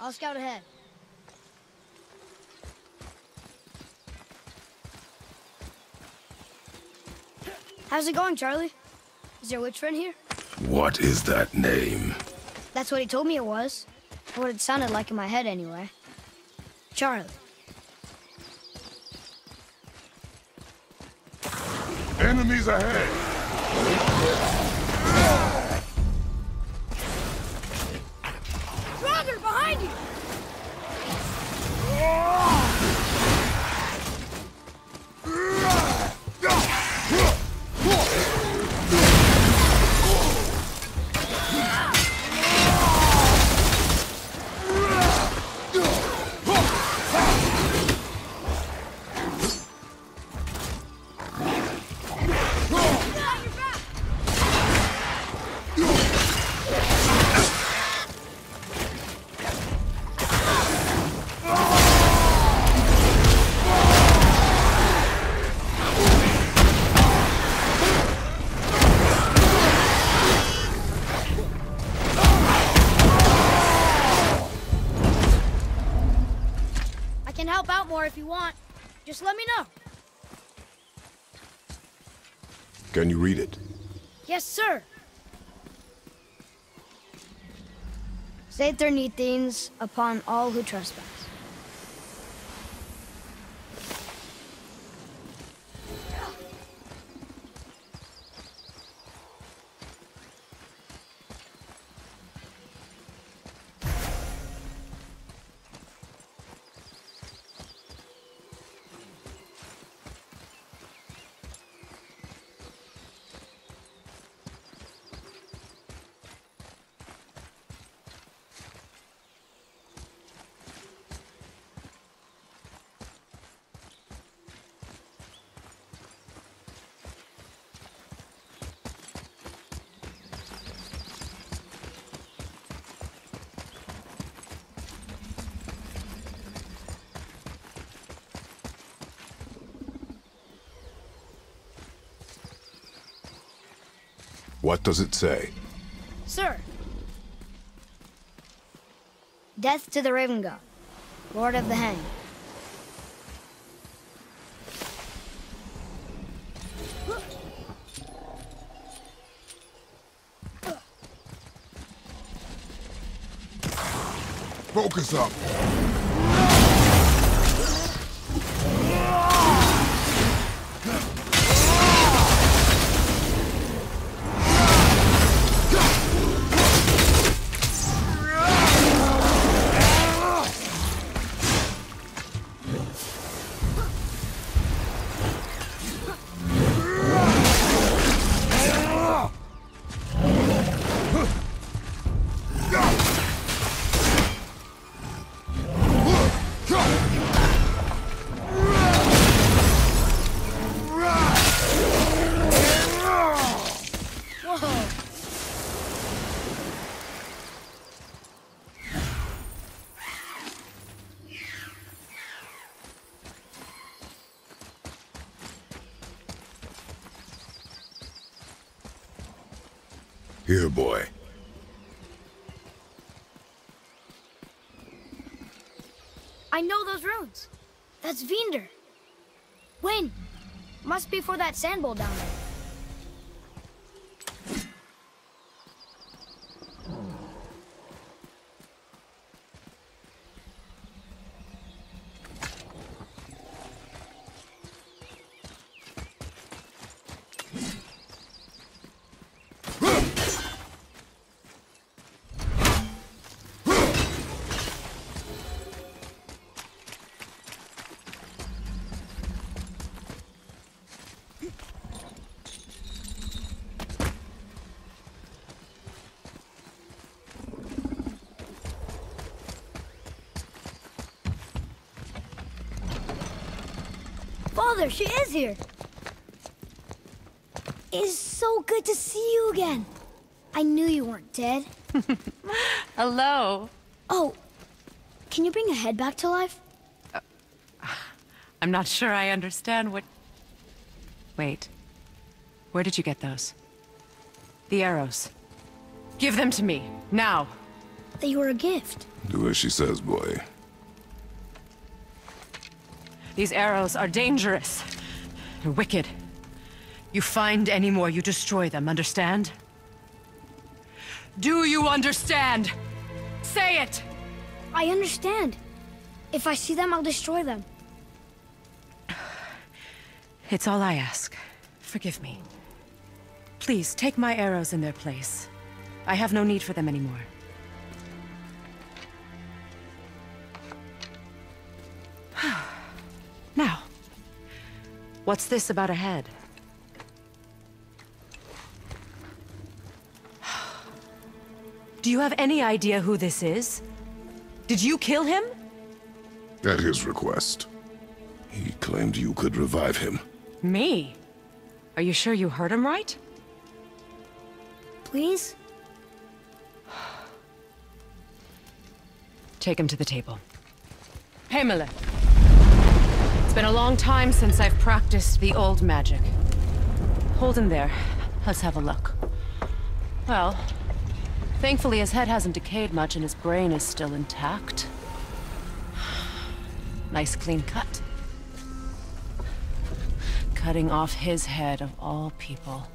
I'll scout ahead. How's it going, Charlie? Is your witch friend here? What is that name? That's what he told me it was. Or what it sounded like in my head, anyway. Charlie. Enemies ahead! Roger, behind you! I can help out more if you want. Just let me know. Can you read it? Yes, sir. Sater Nithins upon all who trespass. What does it say? Sir. Death to the Raven God, Lord of the Hang. Focus up! Here, boy. I know those runes. That's Vinder. When? Must be for that sand bowl down there. Father, she is here. It is so good to see you again. I knew you weren't dead. Hello. Oh, can you bring a head back to life? I'm not sure I understand what... Wait. Where did you get those? The arrows. Give them to me, now. that you were a gift. Do as she says, boy. These arrows are dangerous. They're wicked. You find any more, you destroy them, understand? Do you understand? Say it! I understand. If I see them, I'll destroy them. It's all I ask. Forgive me. Please, take my arrows in their place. I have no need for them anymore. Now, what's this about a head? Do you have any idea who this is? Did you kill him? At his request. He claimed you could revive him. Me? Are you sure you heard him right? Please? Take him to the table. Pamela. It's been a long time since I've practiced the old magic. Hold him there. Let's have a look. Well, thankfully his head hasn't decayed much and his brain is still intact. Nice clean cut. Cutting off his head of all people.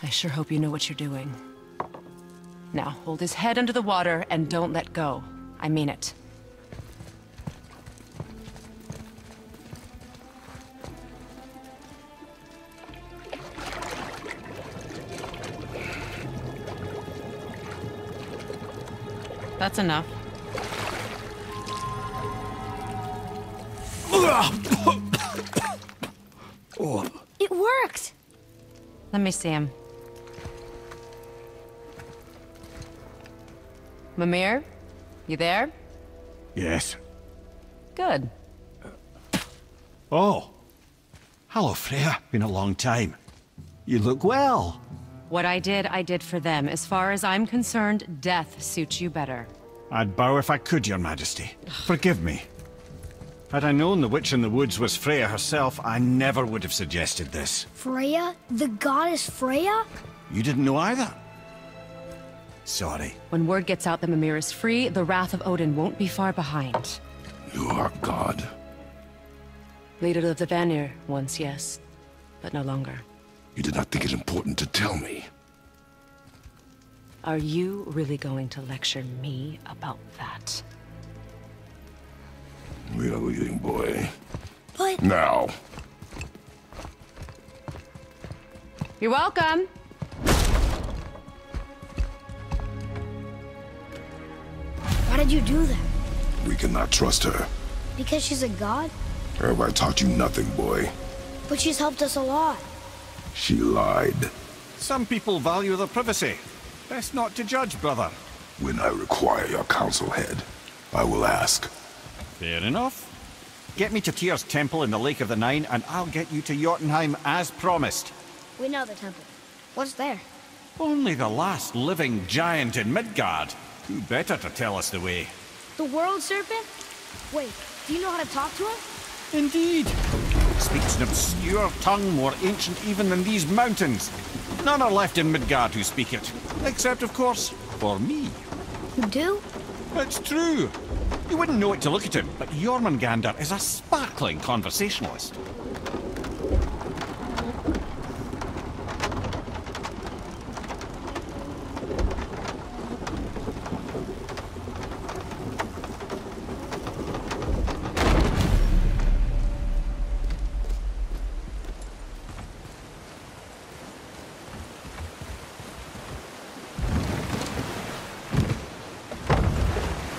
I sure hope you know what you're doing. Now, hold his head under the water and don't let go. I mean it. That's enough. It worked! Let me see him. Mimir? You there? Yes. Good. Oh. Hello, Freya. Been a long time. You look well. What I did for them. As far as I'm concerned, death suits you better. I'd bow if I could, Your Majesty. Forgive me. Had I known the witch in the woods was Freya herself, I never would have suggested this. Freya? The goddess Freya? You didn't know either? Sorry. When word gets out that Mimir is free, the wrath of Odin won't be far behind. You are God. Leader of the Fafnir, once, yes. But no longer. You did not think it important to tell me. Are you really going to lecture me about that? We are leaving, boy. But... Now. You're welcome! Why did you do that? We cannot trust her. Because she's a god? Have I taught you nothing, boy? But she's helped us a lot. She lied. Some people value their privacy. Best not to judge, brother. When I require your counsel head, I will ask. Fair enough. Get me to Tyr's temple in the Lake of the Nine, and I'll get you to Jotunheim as promised. We know the temple. What's there? Only the last living giant in Midgard. Who better to tell us the way? The world serpent? Wait, do you know how to talk to him? Indeed. Speaks an obscure tongue more ancient even than these mountains. None are left in Midgard who speak it. Except, of course, for me. You do? It's true. You wouldn't know it to look at him, but Jormungandr is a sparkling conversationalist.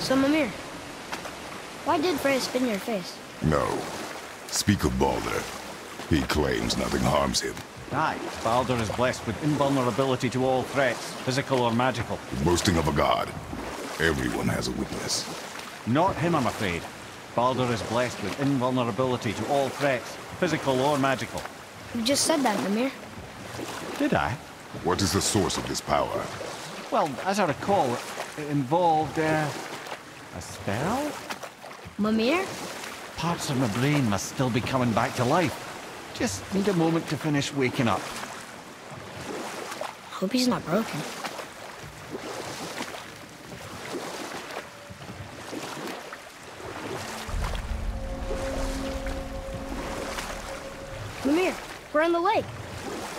So, Mimir, why did Freya spin your face? No. Speak of Baldur. He claims nothing harms him. Aye, Baldur is blessed with invulnerability to all threats, physical or magical. The boasting of a god. Everyone has a weakness. Not him, I'm afraid. Baldur is blessed with invulnerability to all threats, physical or magical. You just said that, Mimir. Did I? What is the source of this power? Well, as I recall, it involved, a spell? Mimir? Parts of my brain must still be coming back to life. Just need a moment to finish waking up. Hope he's not broken. in the lake.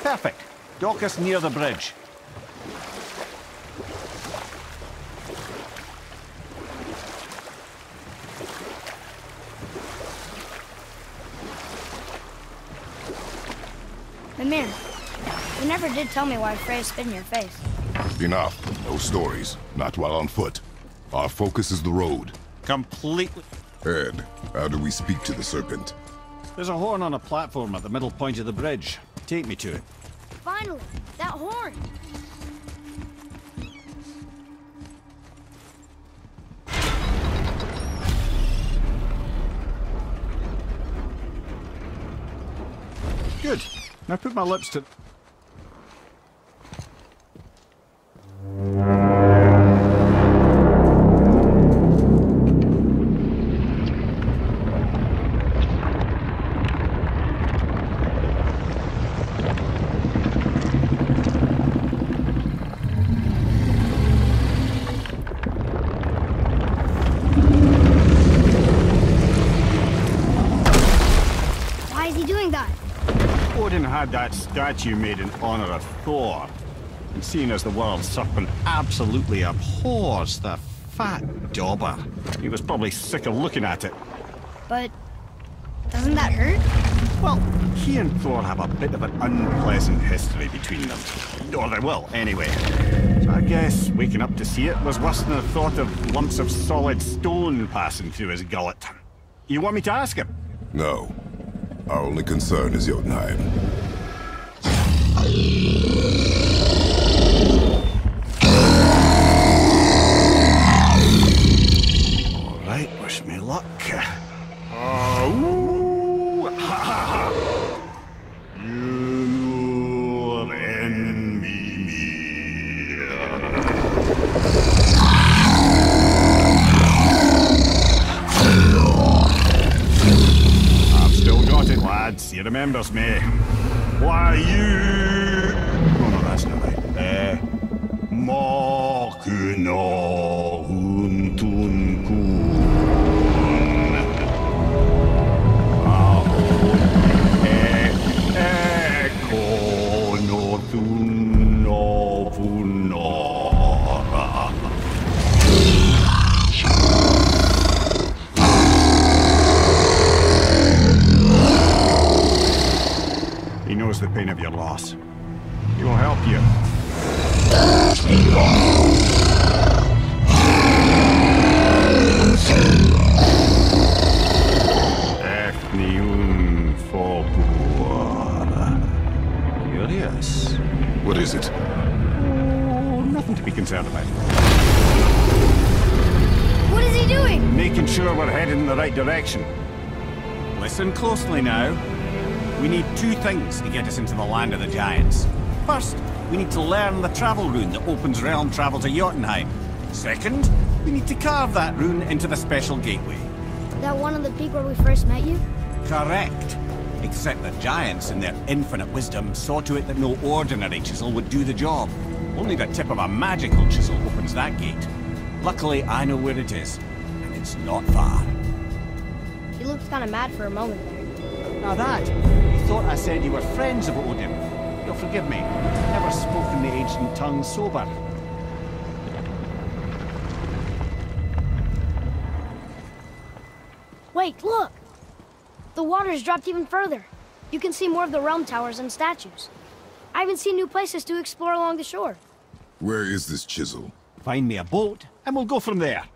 Perfect. Dock us near the bridge. Mimir, you never did tell me why Freya spit in your face. Enough. No stories. Not while on foot. Our focus is the road. Completely. Ed, how do we speak to the serpent? There's a horn on a platform at the middle point of the bridge. Take me to it. Finally, that horn. Good. Now put my lips to... Why is he doing that? Odin had that statue made in honor of Thor. And seeing as the world serpent absolutely abhors the fat dauber, he was probably sick of looking at it. But doesn't that hurt? Well, he and Thor have a bit of an unpleasant history between them. Or they will, anyway. So I guess waking up to see it was worse than the thought of lumps of solid stone passing through his gullet. You want me to ask him? No. Our only concern is Jotunheim. All right, wish me luck. Oh, ha ha ha! You enemy me. I've still got it, lads. He remembers me. Why you? Oh no, that's not right. Makuna huntun kun. He knows the pain of your loss. He will help you. Fafnir for Curious. What is it? Oh, nothing to be concerned about. What is he doing? Making sure we're heading in the right direction. Listen closely now. We need two things to get us into the land of the giants. First, we need to learn the travel rune that opens realm travel to Jotunheim. Second, we need to carve that rune into the special gateway. That one on the peak where we first met you? Correct. Except the giants, in their infinite wisdom, saw to it that no ordinary chisel would do the job. Only the tip of a magical chisel opens that gate. Luckily, I know where it is, and it's not far. He looked kind of mad for a moment there. Now that, you thought I said you were friends of Odin. You'll forgive me. Never spoken the ancient tongue sober. Wait, look! The water's dropped even further. You can see more of the realm towers and statues. I even see new places to explore along the shore. Where is this chisel? Find me a boat, and we'll go from there.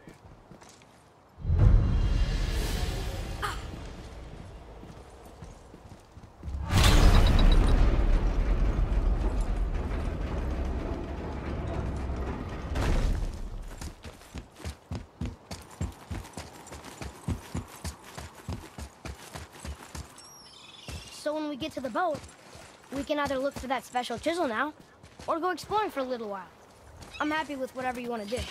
So when we get to the boat, we can either look for that special chisel now, or go exploring for a little while. I'm happy with whatever you want to do.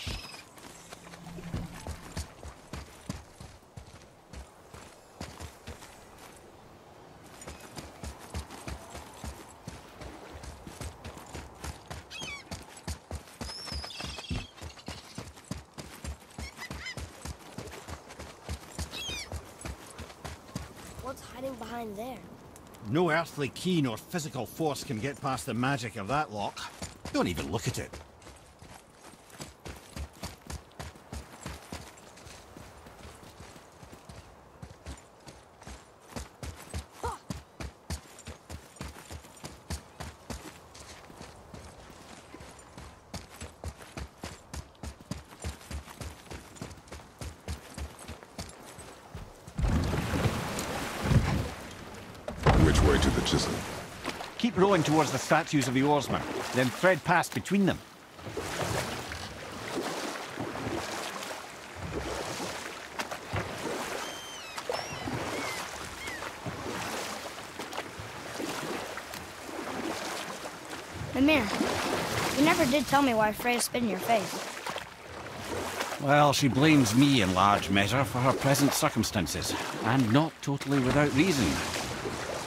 What's hiding behind there? No earthly key nor physical force can get past the magic of that lock. Don't even look at it. Which way to the chisel? Keep rowing towards the statues of the oarsmen, then thread past between them. Fafnir, you never did tell me why Freya spit in your face. Well, she blames me in large measure for her present circumstances, and not totally without reason.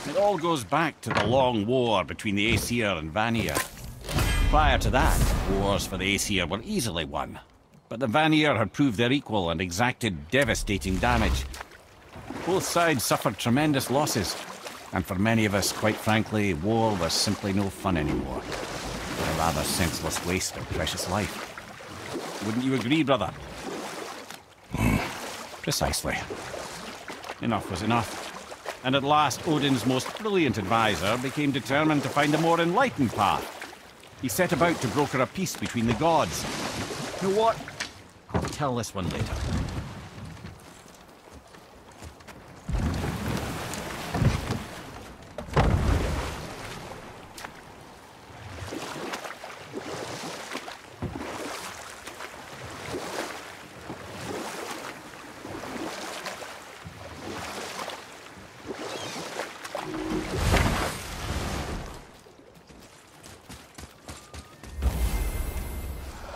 It all goes back to the long war between the Aesir and Vanir. Prior to that, wars for the Aesir were easily won, but the Vanir had proved their equal and exacted devastating damage. Both sides suffered tremendous losses, and for many of us, quite frankly, war was simply no fun anymore. A rather senseless waste of precious life. Wouldn't you agree, brother? Precisely. Enough was enough. And at last, Odin's most brilliant advisor became determined to find a more enlightened path. He set about to broker a peace between the gods. You know what? I'll tell this one later.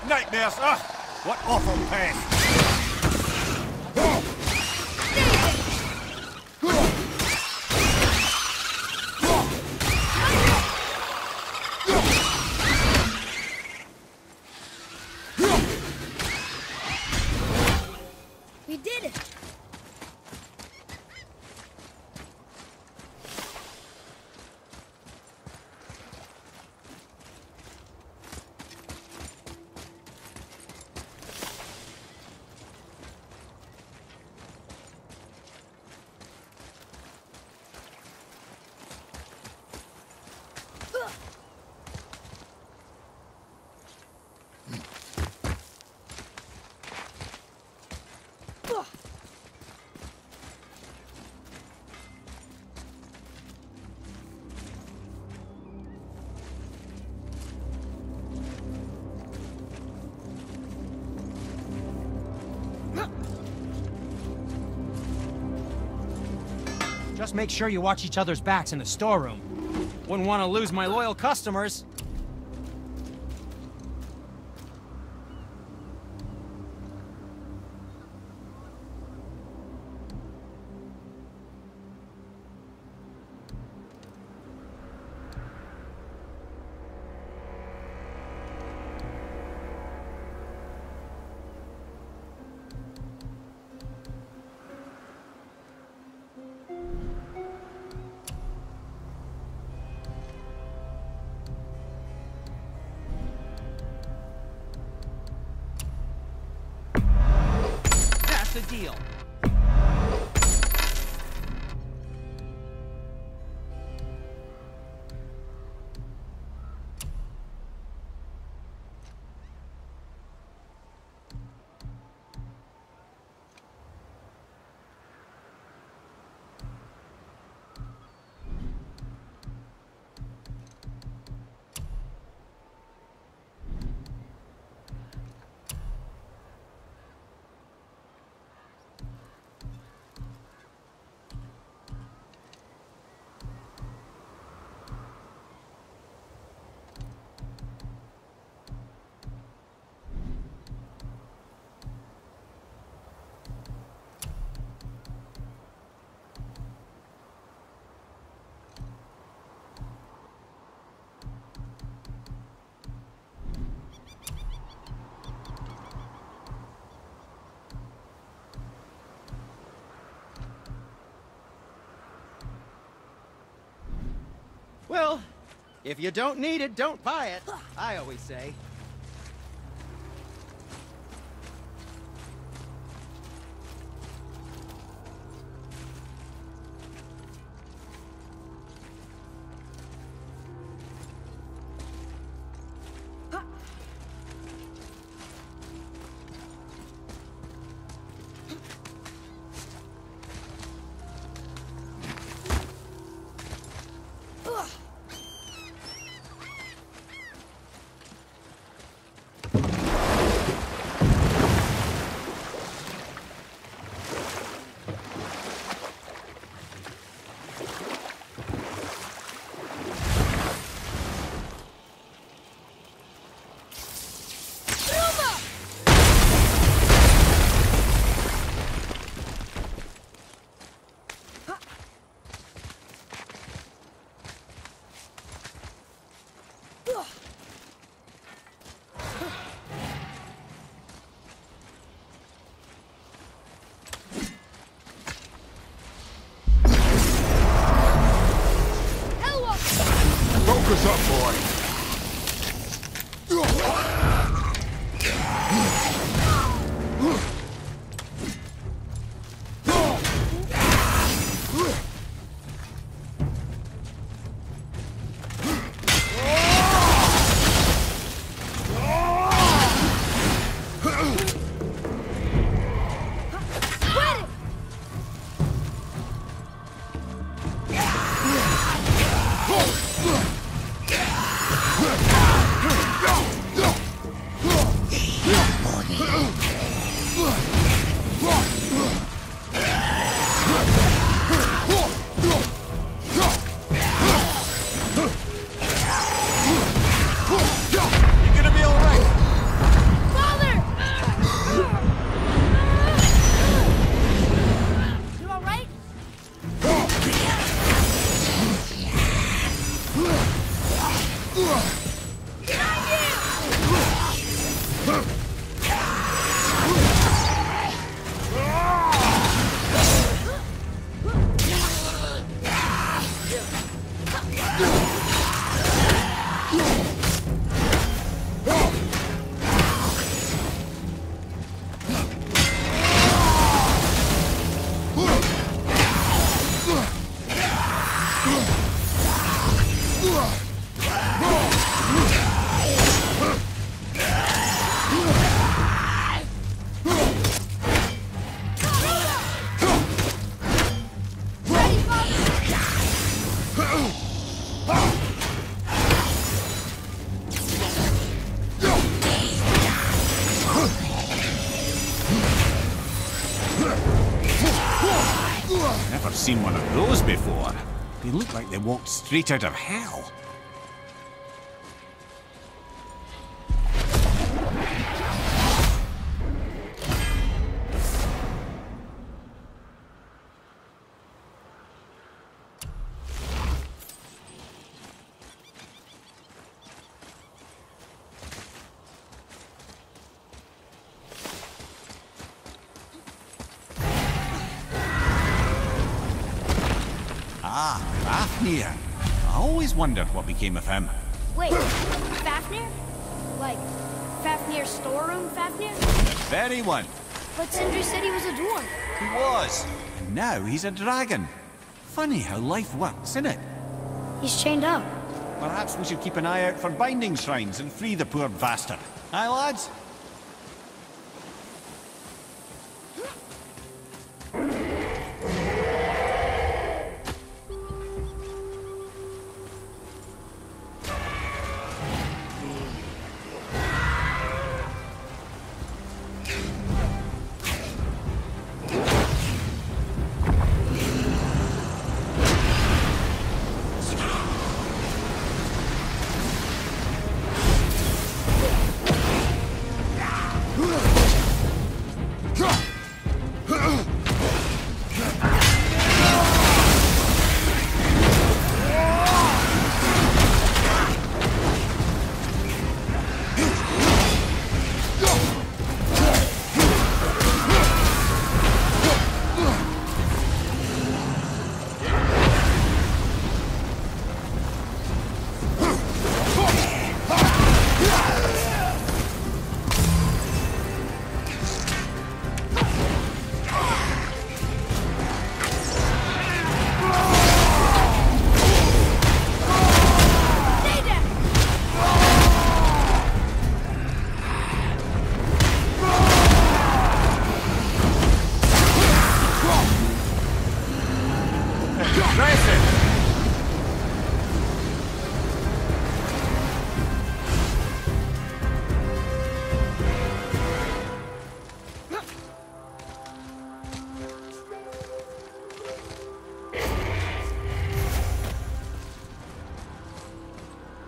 Nightmares! Ugh! What awful pain! We did it! Just make sure you watch each other's backs in the storeroom. Wouldn't want to lose my loyal customers. The deal. Well, if you don't need it, don't buy it, I always say. Focus up, boy. Never seen one of those before. They look like they walked straight out of hell. Ah, Fafnir. I always wondered what became of him. Wait, Fafnir? Like, Fafnir's storeroom Fafnir? The very one. But Sindri said he was a dwarf. He was. And now he's a dragon. Funny how life works, isn't it? He's chained up. Perhaps we should keep an eye out for binding shrines and free the poor bastard. Aye, lads?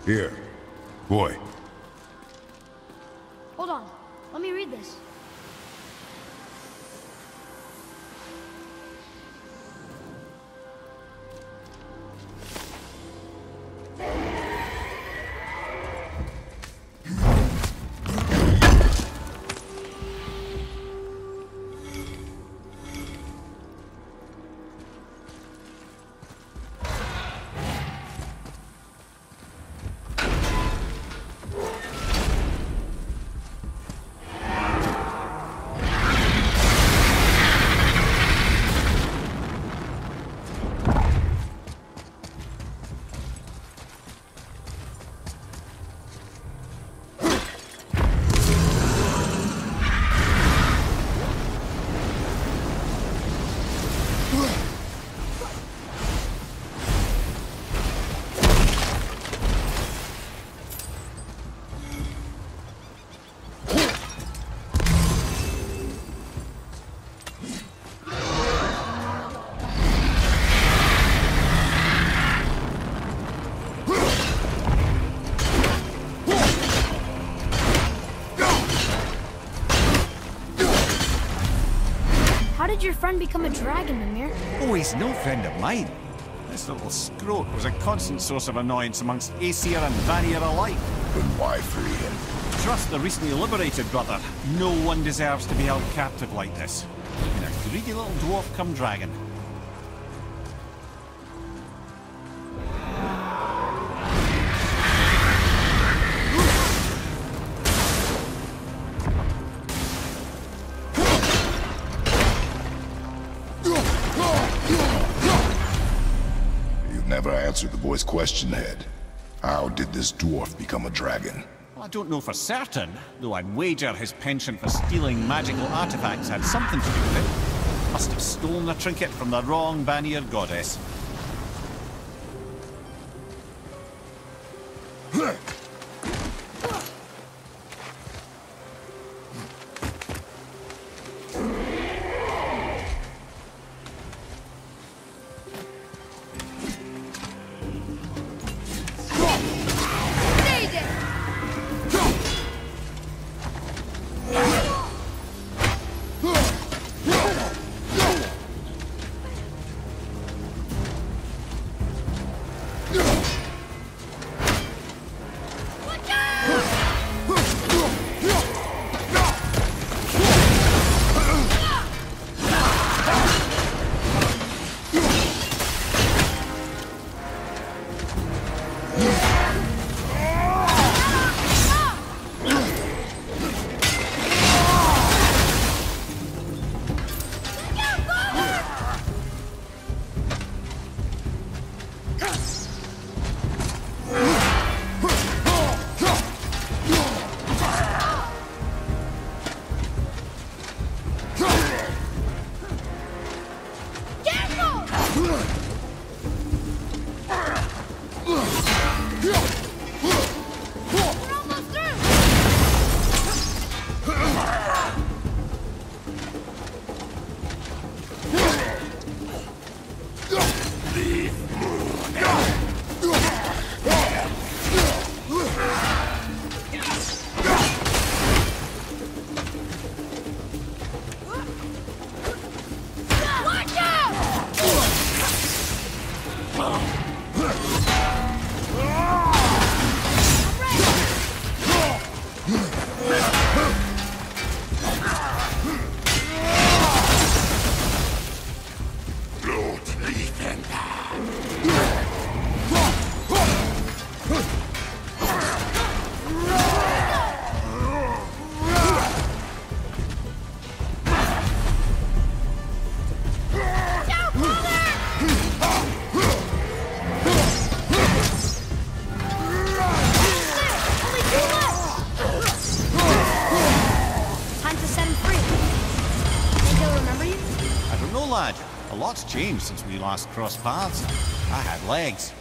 Here. Boy. Hold on. Let me read this. How did your friend become a dragon, Mimir? Oh, he's no friend of mine. This little scrote was a constant source of annoyance amongst Aesir and Vanir alike. Then why free him? Trust the recently liberated brother. No one deserves to be held captive like this. Even a greedy little dwarf come dragon. Never answered the boy's question, Head. How did this dwarf become a dragon? Well, I don't know for certain, though I'd wager his penchant for stealing magical artifacts had something to do with it. Must have stolen a trinket from the wrong Vanir goddess. A lot's changed since we last crossed paths. I had legs.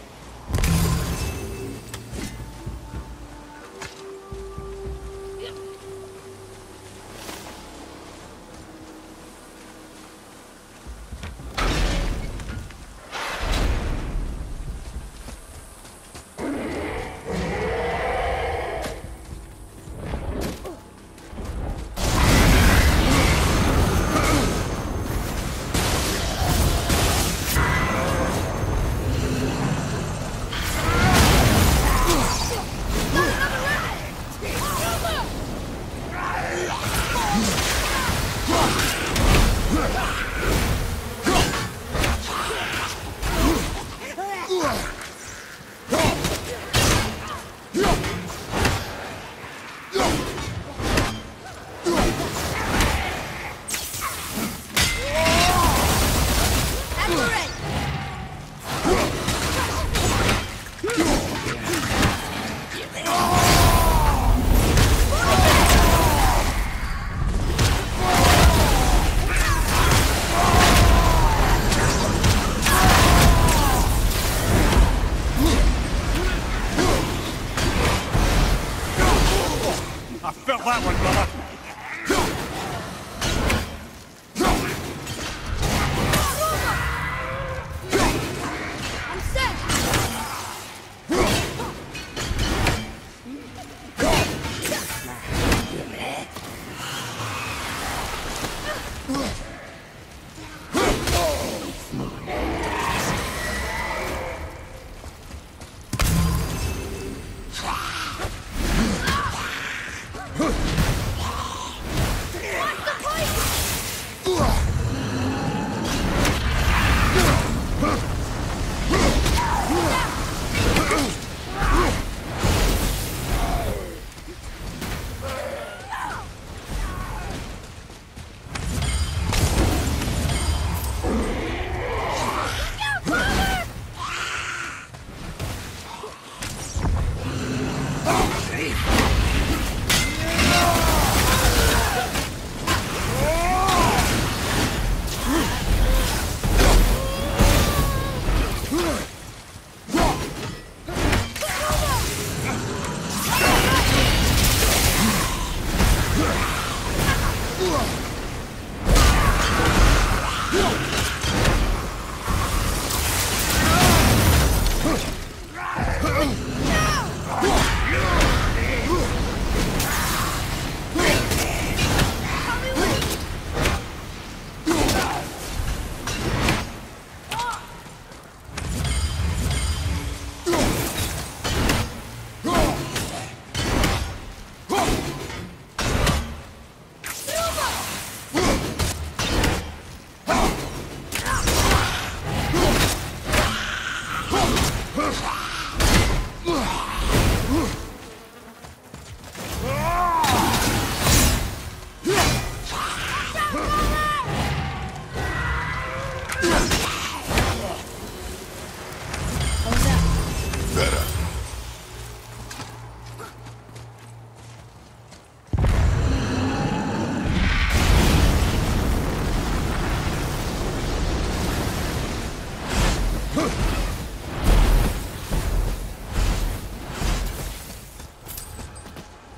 Felt that one, brother. I'm set!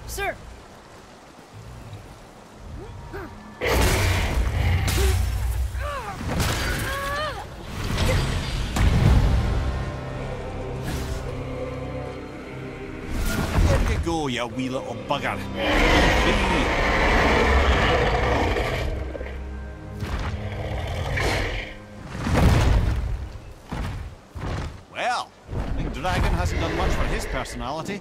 Sir! Where'd you go, you wee little bugger? Well, Big Dragon hasn't done much for his personality.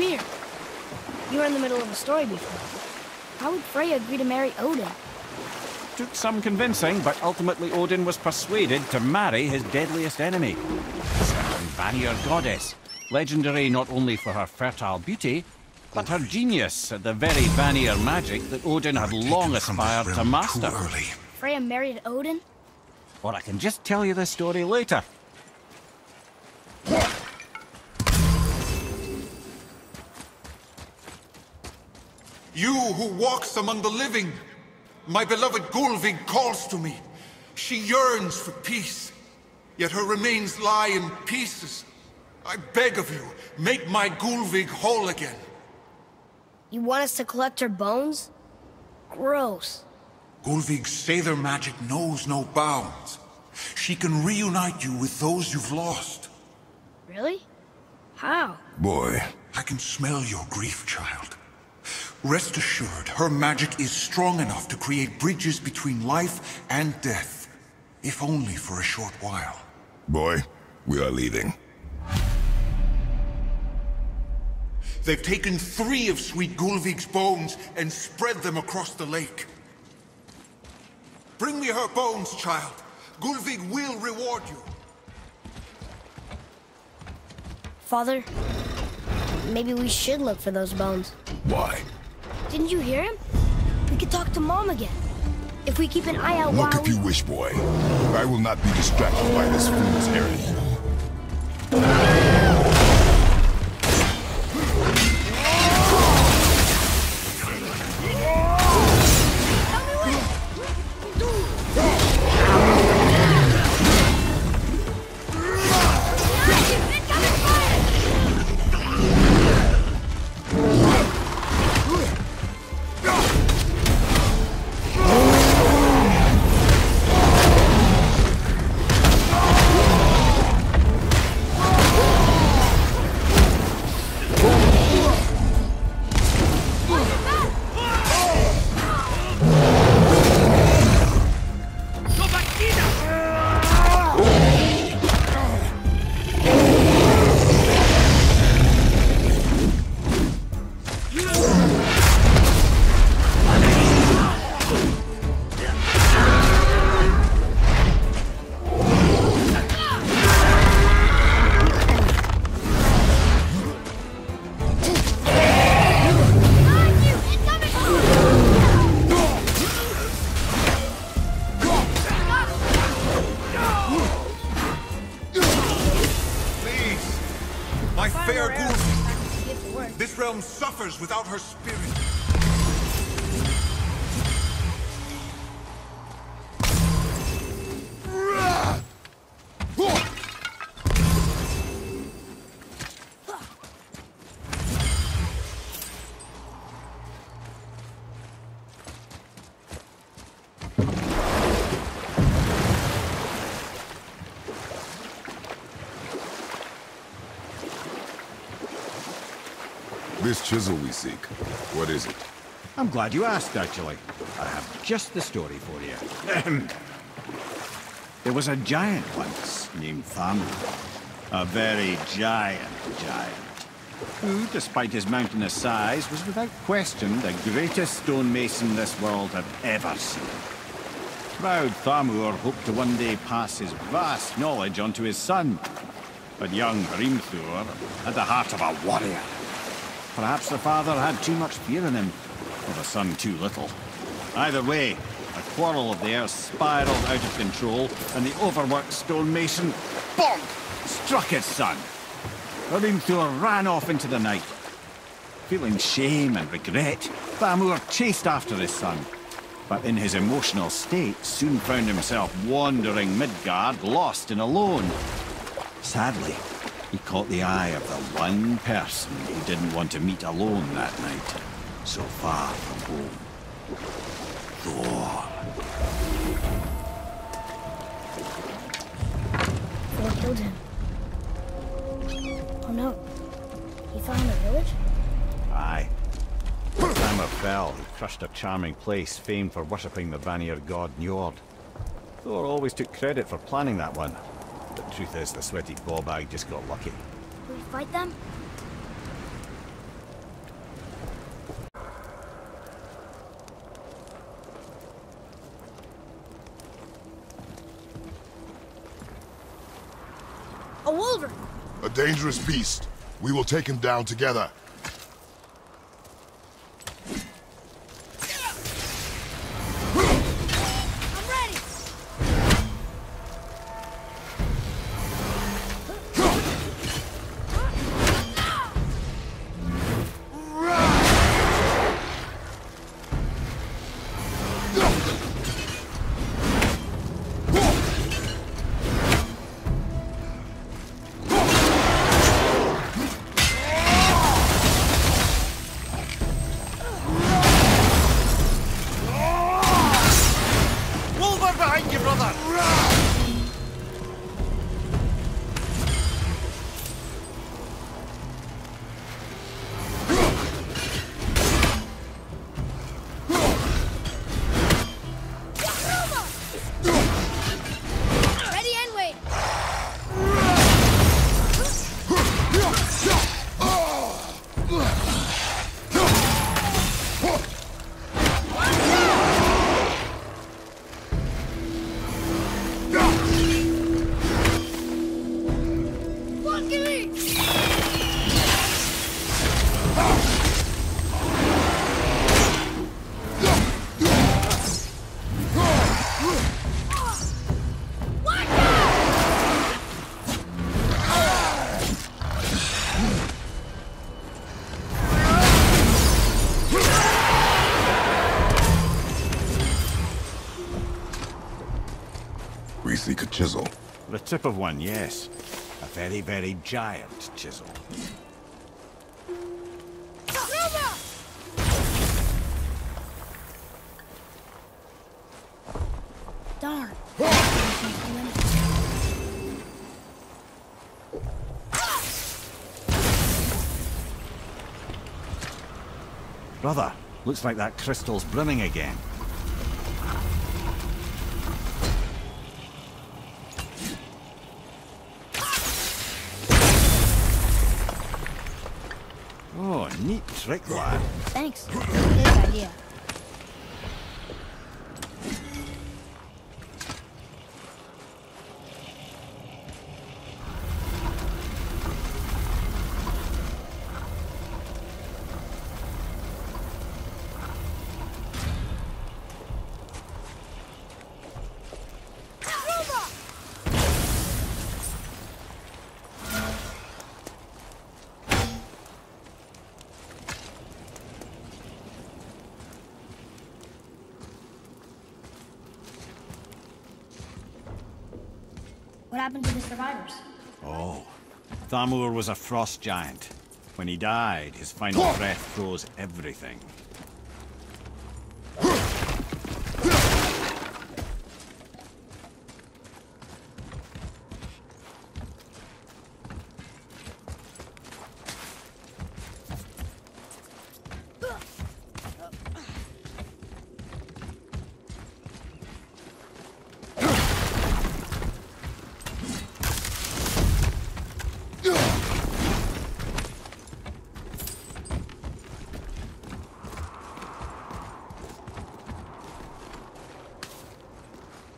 Fafnir. You were in the middle of a story before. How would Freya agree to marry Odin? Took some convincing, but ultimately Odin was persuaded to marry his deadliest enemy. A certain Vanir goddess, legendary not only for her fertile beauty, but her genius at the very Vanir magic that Odin had long aspired to master. Freya married Odin? Or I can just tell you the story later. You who walks among the living, my beloved Gulvig calls to me. She yearns for peace, yet her remains lie in pieces. I beg of you, make my Gulvig whole again. You want us to collect her bones? Gross. Gulvig's Sather magic knows no bounds. She can reunite you with those you've lost. Really? How? Boy. I can smell your grief, child. Rest assured, her magic is strong enough to create bridges between life and death, if only for a short while. Boy, we are leaving. They've taken 3 of Sweet Gulvig's bones and spread them across the lake. Bring me her bones, child. Gulvig will reward you. Father, maybe we should look for those bones. Why? Didn't you hear him? We could talk to Mom again. If we keep an eye out while Look if you wish, boy. I will not be distracted by this fool's errand. This realm suffers without her spirit. This chisel we seek, what is it? I'm glad you asked, actually. I have just the story for you. There was a giant once named Fafnir. A very giant, who, despite his mountainous size, was without question the greatest stonemason this world had ever seen. Proud Fafnir hoped to one day pass his vast knowledge on to his son. But young Hrimthur had the heart of a warrior. Perhaps the father had too much fear in him, or the son too little. Either way, a quarrel of theirs spiraled out of control, and the overworked stonemason, bonk, struck his son. Hrimthur ran off into the night. Feeling shame and regret, Fafnir chased after his son, but in his emotional state soon found himself wandering Midgard, lost and alone. Sadly, he caught the eye of the one person he didn't want to meet alone that night, so far from home. Thor. Thor killed him. Oh no. He fell in the village? Aye. When Fafnir fell, he crushed a charming place famed for worshipping the Vanir god Njord. Thor always took credit for planning that one. The truth is, the sweaty ballbag just got lucky. Will we fight them? A wolverine! A dangerous beast. We will take him down together. I'm ready! Wolver behind you, brother! Ready and wait! Luckily! We seek a chisel. The tip of one, yes. A very, very giant chisel. Darn. Brother, looks like that crystal's brimming again. Oh, neat trick, lad. Thanks. Good idea. What happened to the survivors? Oh, Thamur was a frost giant. When he died, his final breath froze everything.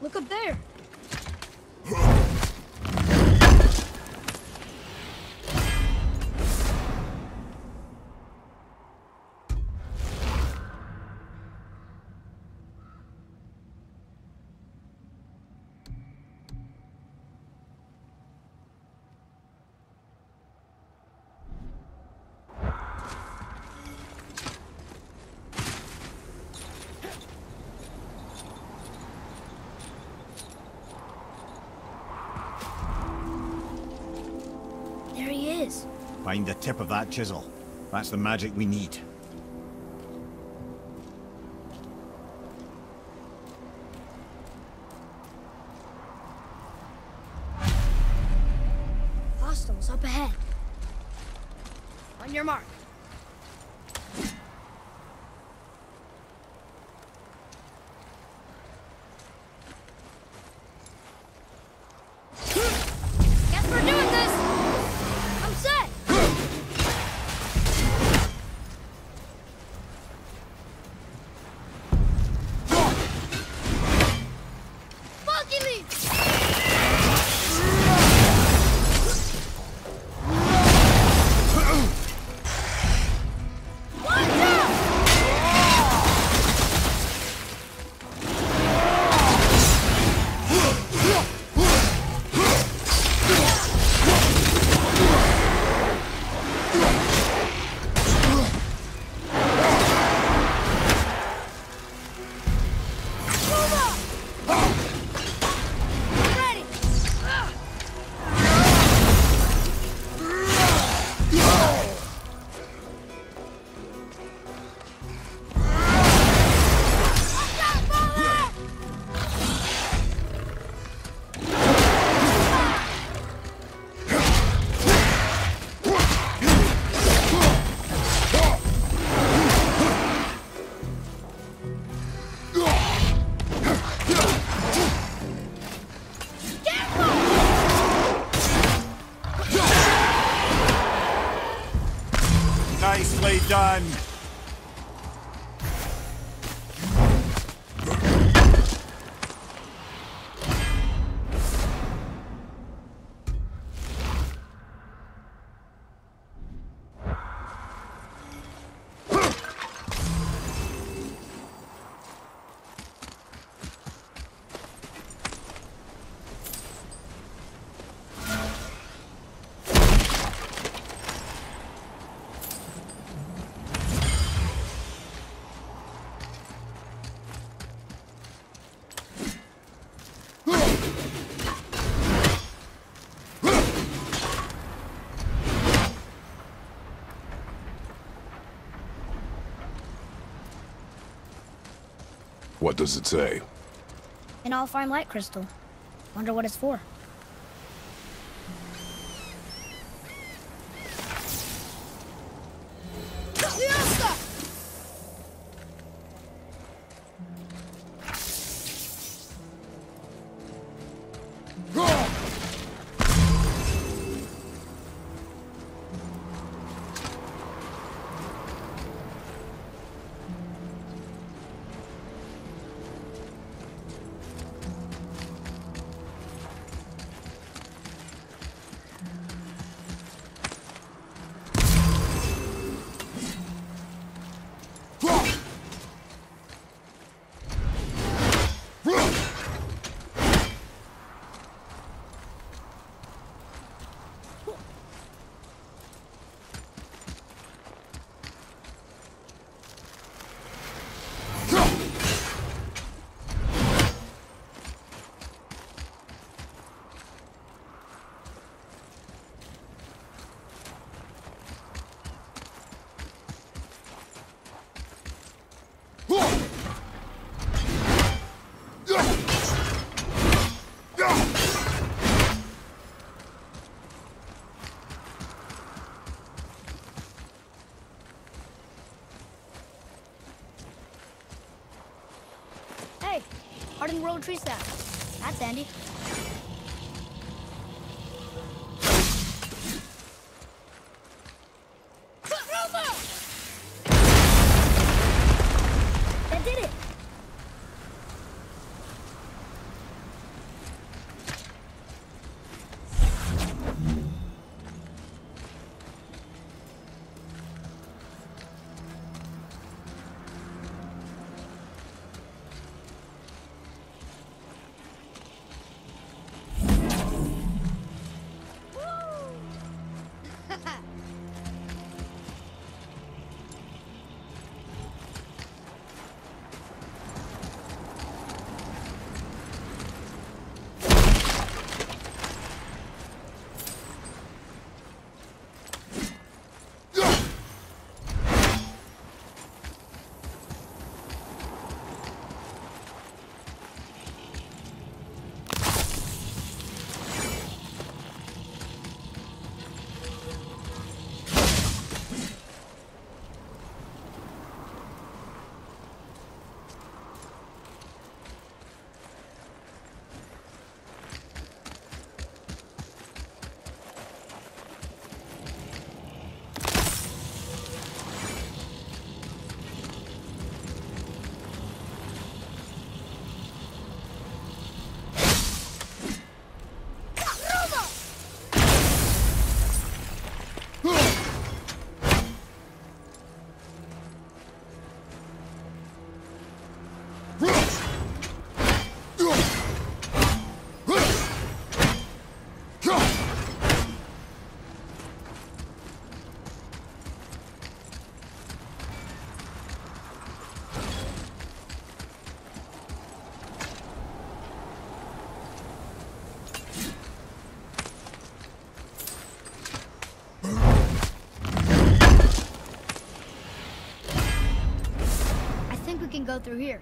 Look up there. There he is. Find the tip of that chisel. That's the magic we need. Hostiles up ahead. On your mark. Guess we're doing this. I'm set. Luckily! done. What does it say? An all-fine light crystal. Wonder what it's for. Hey, hardened rolled tree sap. That's handy. That did it! Can go through here.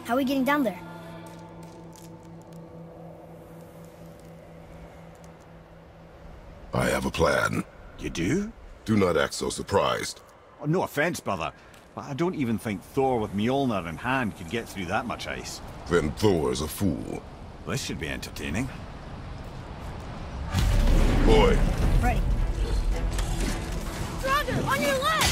How are we getting down there? I have a plan. You do? Do not act so surprised. Oh, no offense, brother, but I don't even think Thor with Mjolnir in hand could get through that much ice. Then Thor's a fool. This should be entertaining. Boy, Ready. Draugr, on your left!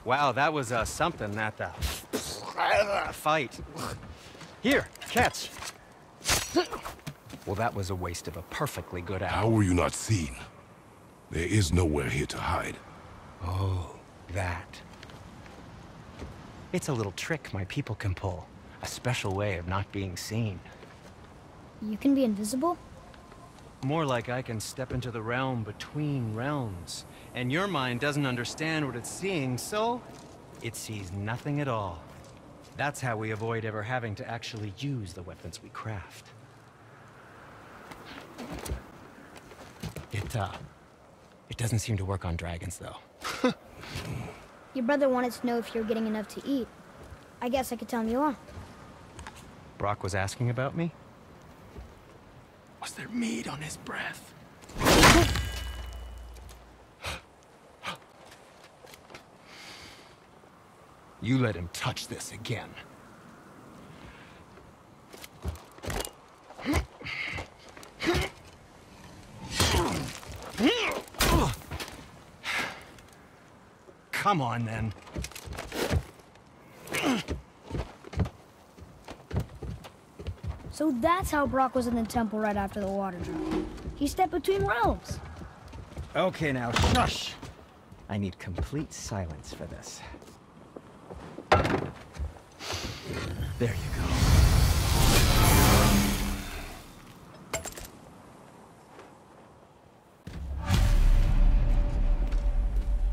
Wow, that was something at the fight. Here, catch. Well, that was a waste of a perfectly good how hour. were you not seen? There is nowhere here to hide. Oh, that. It's a little trick my people can pull. A special way of not being seen. You can be invisible? More like I can step into the realm between realms. And your mind doesn't understand what it's seeing, so it sees nothing at all. That's how we avoid ever having to actually use the weapons we craft. It doesn't seem to work on dragons, though. Your brother wanted to know if you're getting enough to eat. I guess I could tell him you are. Brock was asking about me? Was there meat on his breath? You let him touch this again. Come on, then. So that's how Brock was in the temple right after the water drop. He stepped between realms. Okay, now, shush! I need complete silence for this. There you go.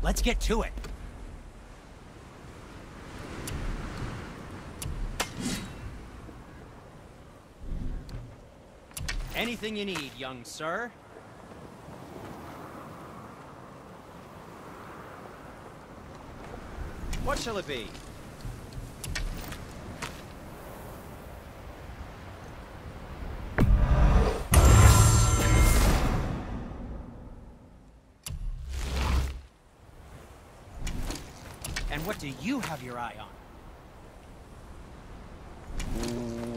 Let's get to it. Anything you need, young sir. What shall it be? And what do you have your eye on?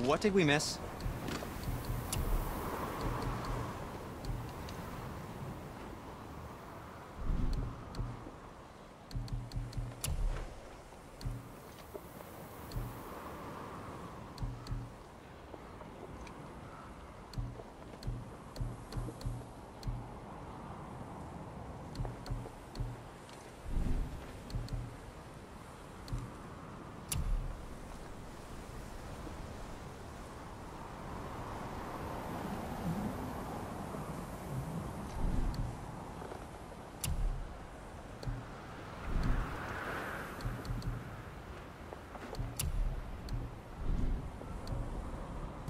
What did we miss?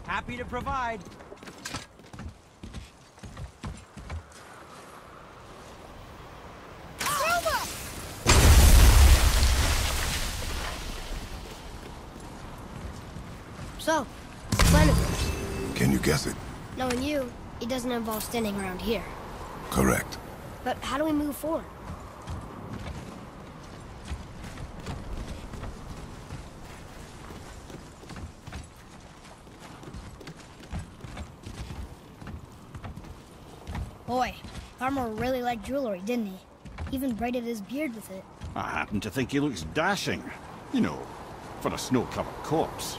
Happy to provide. So, what's the plan of yours? Can you guess it? Knowing you, it doesn't involve standing around here. Correct. But how do we move forward? Boy, Farmer really liked jewelry, didn't he? Even braided his beard with it. I happen to think he looks dashing. You know, for a snow-covered corpse.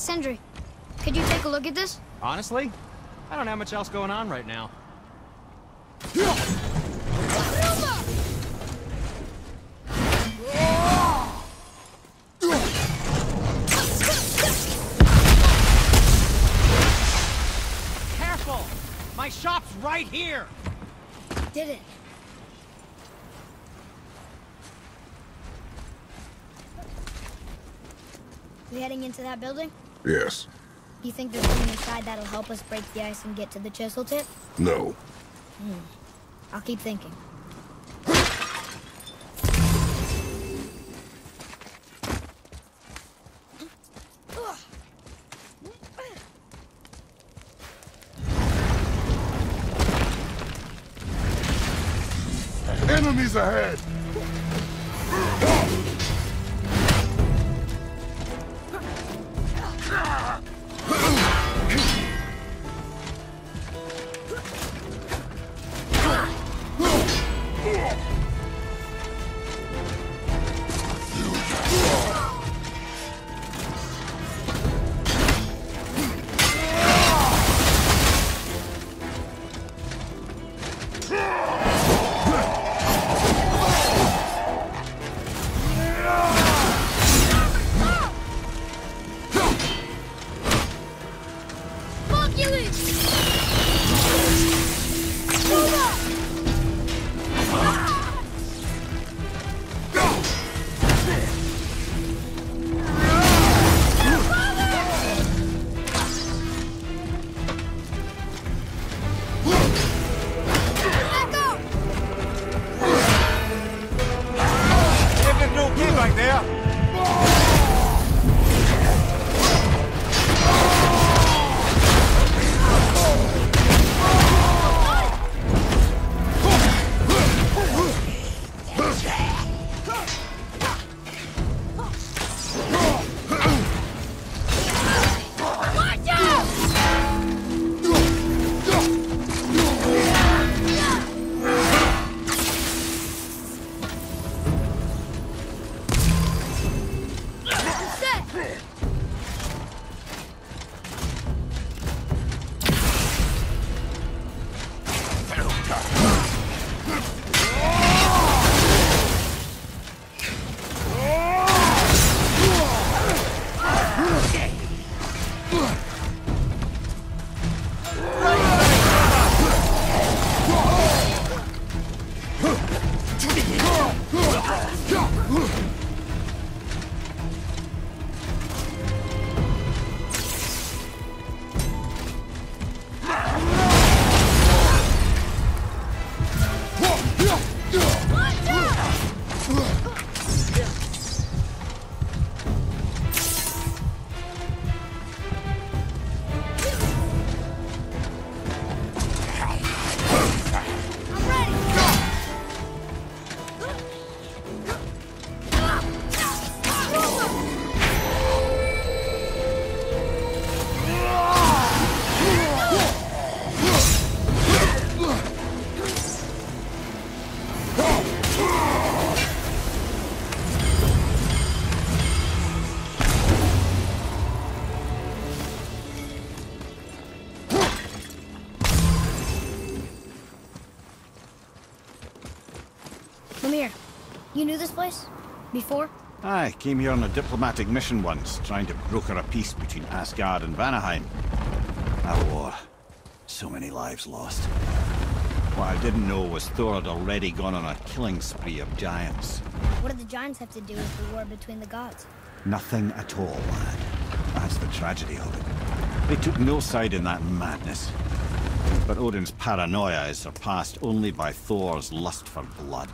Sindri, could you take a look at this? Honestly, I don't have much else going on right now. Careful! My shop's right here! Did it? We heading into that building? Yes. You think there's something inside that'll help us break the ice and get to the chisel tip? No. I'll keep thinking. Enemies ahead! Fafnir, you knew this place? Before? I came here on a diplomatic mission once, trying to broker a peace between Asgard and Vanaheim. A war. So many lives lost. What I didn't know was Thor had already gone on a killing spree of giants. What did the giants have to do with the war between the gods? Nothing at all, lad. That's the tragedy of it. They took no side in that madness. But Odin's paranoia is surpassed only by Thor's lust for blood.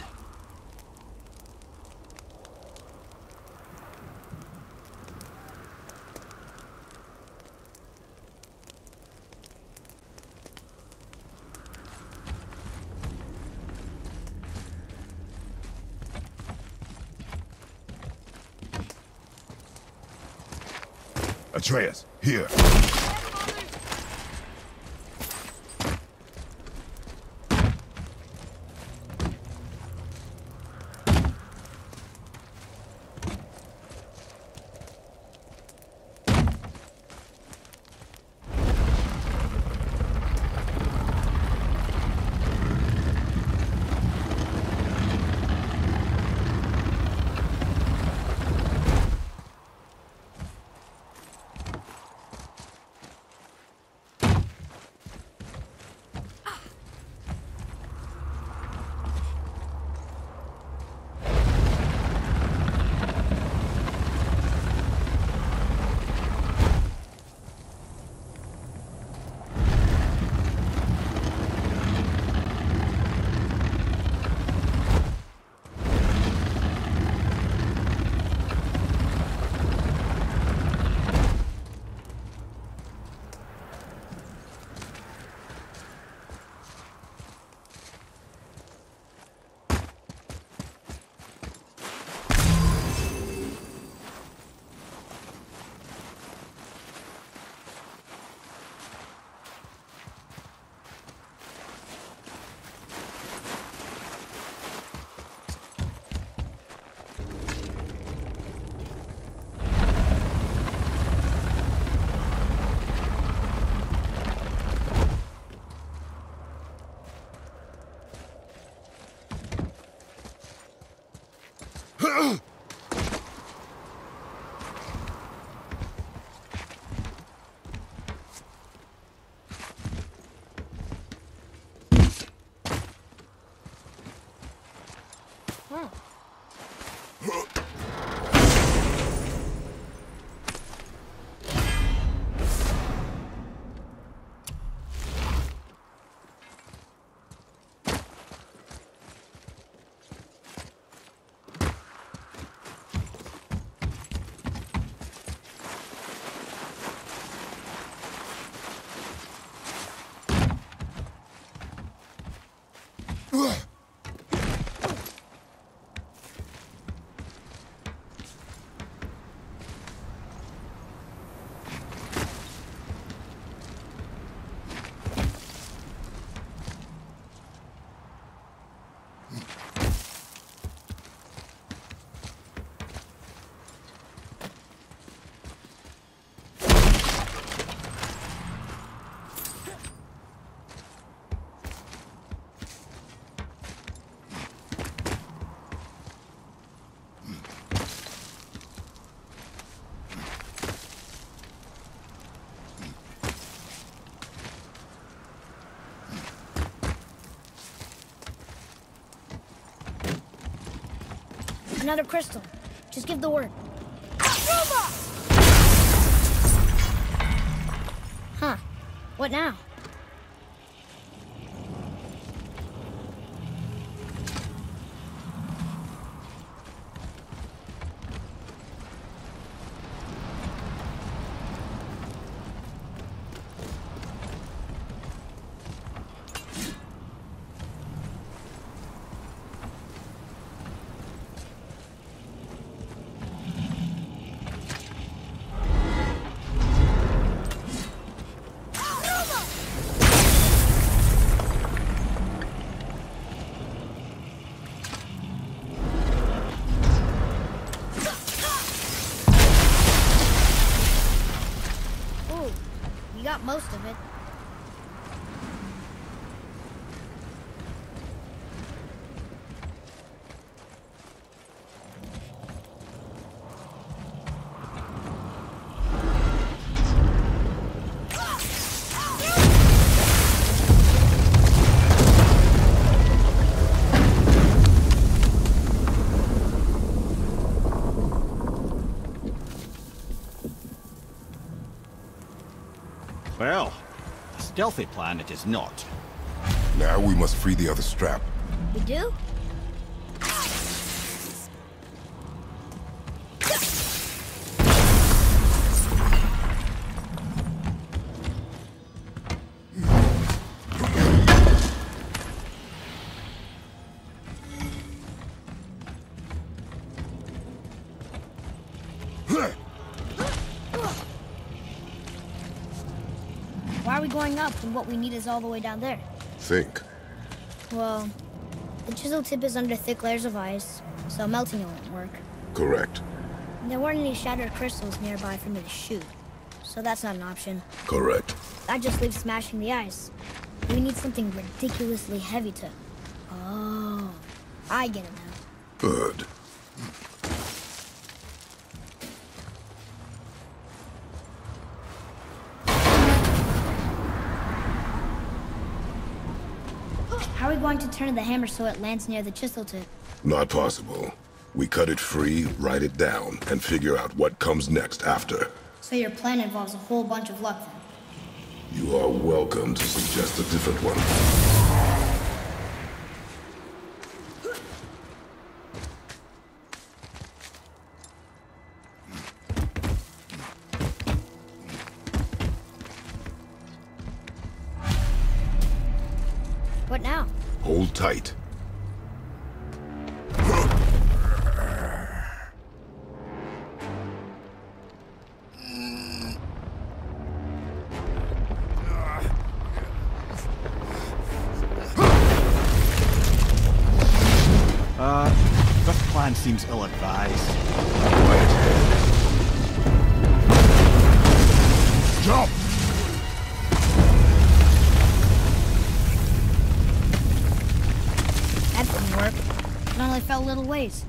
Atreus, here. Another crystal. Just give the word. Huh. What now? Got most of it. Well, a stealthy plan it is not. Now we must free the other strap. We do? Why are we going up when what we need is all the way down there? Think. Well, the chisel tip is under thick layers of ice, so melting it won't work. Correct. There weren't any shattered crystals nearby for me to shoot, so that's not an option. Correct. That just leaves smashing the ice. We need something ridiculously heavy to... Oh, I get it now. Good. How are we going to turn the hammer so it lands near the chisel tip? Not possible. We cut it free, write it down, and figure out what comes next after. So your plan involves a whole bunch of luck then? You are welcome to suggest a different one. What now? Hold tight. This plan seems ill-advised. Right ahead. Jump! That didn't work. It only fell a little ways.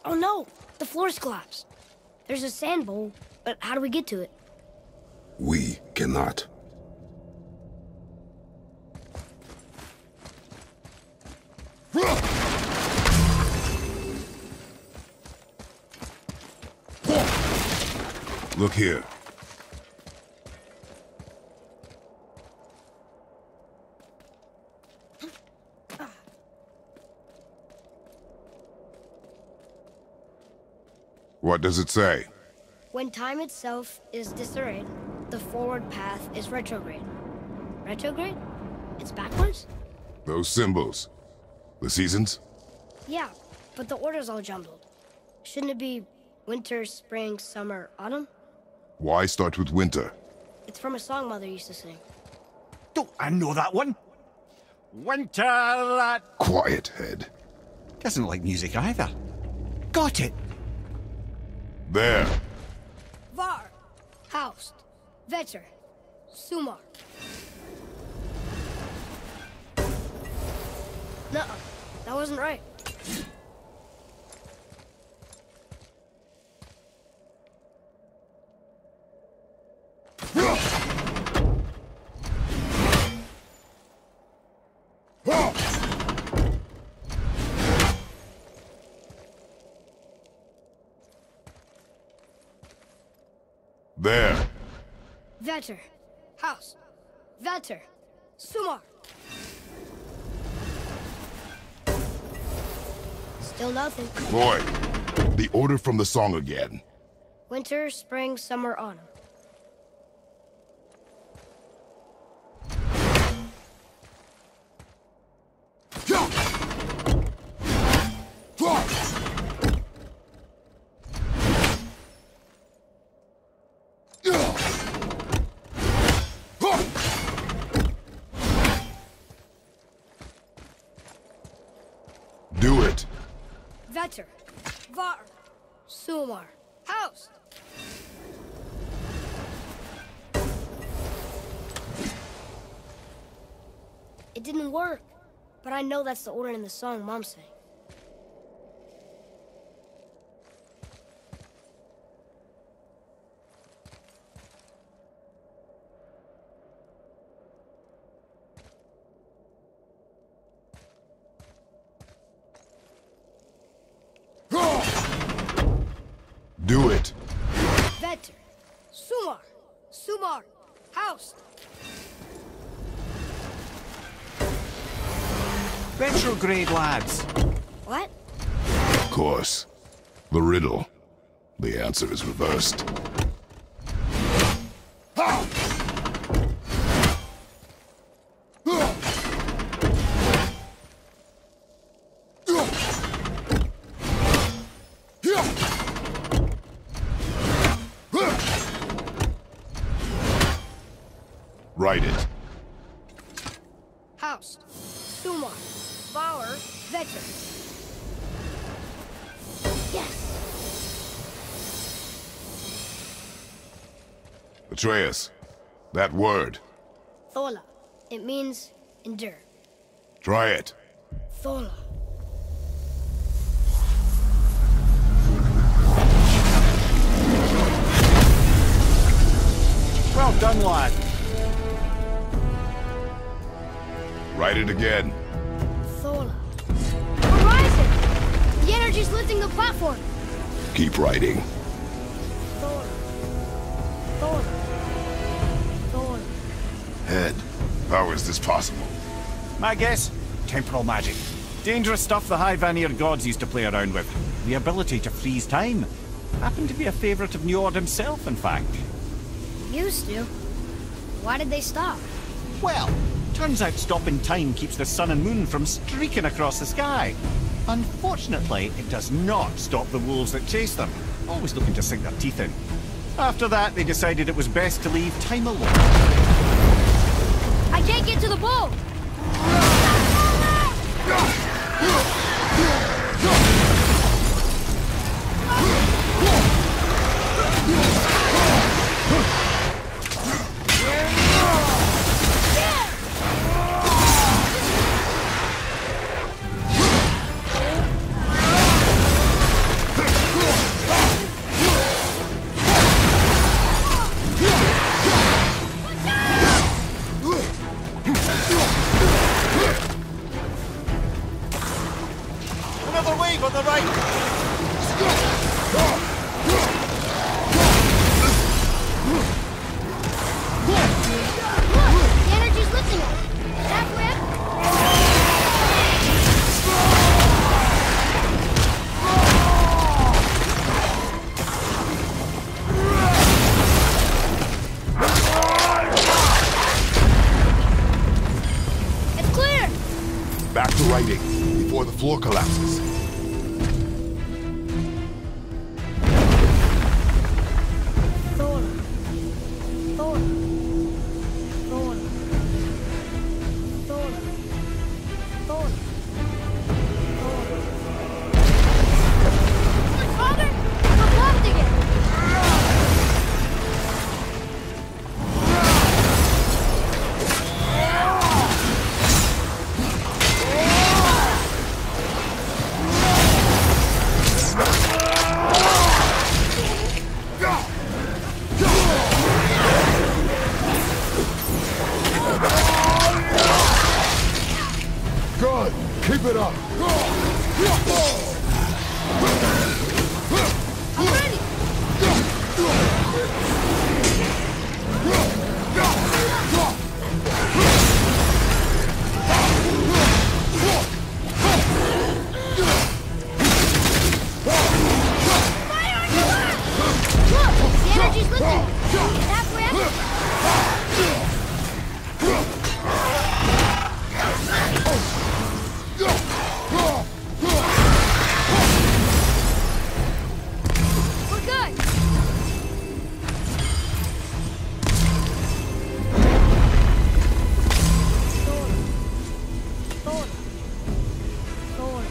Oh no! The floor's collapsed. There's a sand bowl, but how do we get to it? We cannot. Look here. What does it say? When time itself is disarrayed, the forward path is retrograde. Retrograde? It's backwards? Those symbols. The seasons? Yeah, but the order's all jumbled. Shouldn't it be winter, spring, summer, autumn? Why start with winter? It's from a song Mother used to sing. Don't I know that one? Winter that... Quiet, head. Doesn't like music either. Got it. There. Var, Haust, Vetter, Sumar. Nuh-uh, that wasn't right. There. Vetter, Haust, Vetter, Sumar. Still nothing. Boy, the order from the song again. Winter, spring, summer, autumn. Do it. Vetter, Var, Sumar, Haust. It didn't work, but I know that's the order in the song Mom sang. Do it. Vetter, Sumar, Sumar, Haust. Retrograde, lads. What? Of course. The riddle. The answer is reversed. Write it. Haust, Sumar, Bauer, Vetter. Yes! Atreus, that word. Thola. It means endure. Try it. Thola. Well done, lad. Write it again. Thola. We're rising! The energy's lifting the platform! Keep writing. Thola. Thola. Thola. Head, how is this possible? My guess? Temporal magic. Dangerous stuff the High Vanir gods used to play around with. The ability to freeze time. Happened to be a favourite of Njord himself, in fact. Used to. Why did they stop? Well, turns out stopping time keeps the sun and moon from streaking across the sky. Unfortunately, it does not stop the wolves that chase them, always looking to sink their teeth in. After that, they decided it was best to leave time alone. I can't get to the boat! writing before the floor collapses. Thor. Thor. Thor. Thor. Thor. Thor. Father! I'm lost again! Good! Keep it up! I'm ready! Fire on your left! Look! The energy's lifting! It's halfway up! We're good! Thor. Thor. Thor.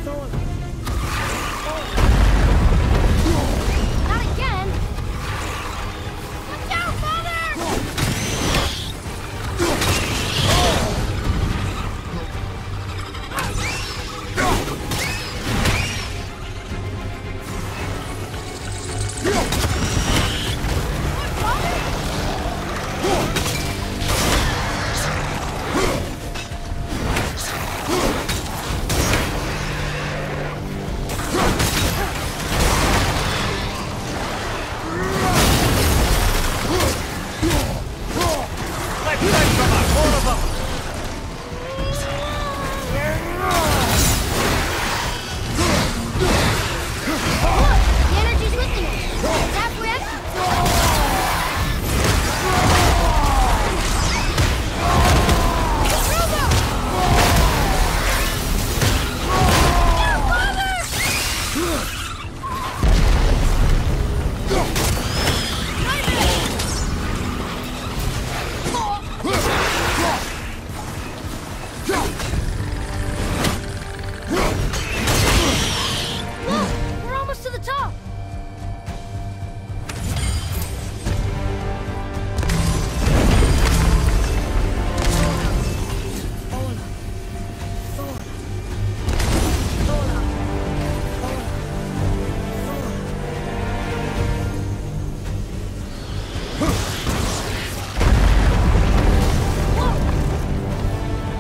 Thor. Thor. Not again! Watch out, Father! The energy's lifting it! It's halfway empty! Look! We're almost to the top!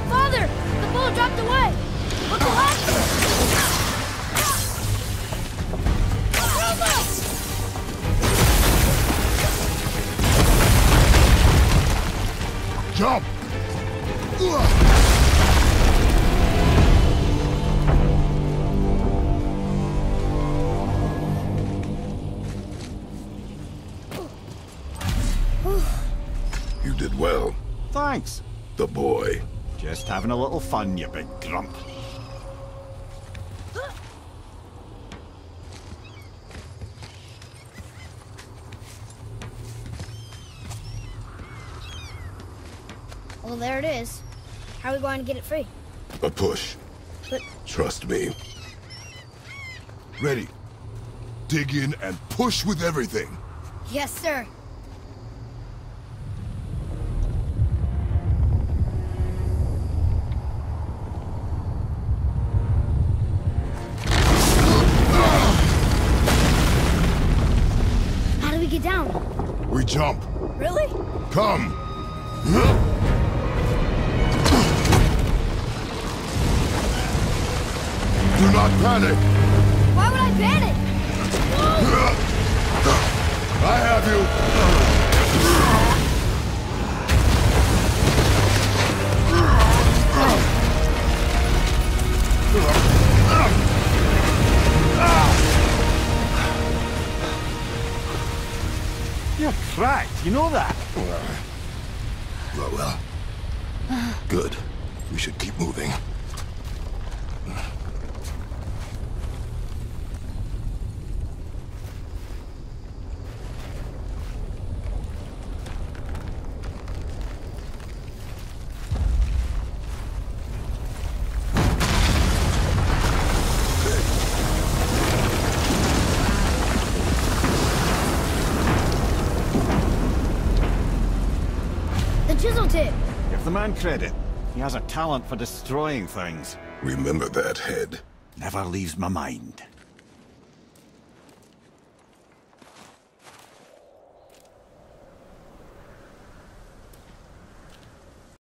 Father! The bull dropped away! What the heck? Jump! You did well, Thanks. the boy. Just having a little fun, you big grump. Well, there it is. How are we going to get it free? A push. But Trust me. Ready. Dig in and push with everything. yes, sir. How do we get down? We jump. Really? Come. Do not panic. Why would I panic? I have you. You're cracked, you know that? Well, Good. We should keep moving. The chisel tip! Give the man credit. He has a talent for destroying things. Remember that, Head. Never leaves my mind.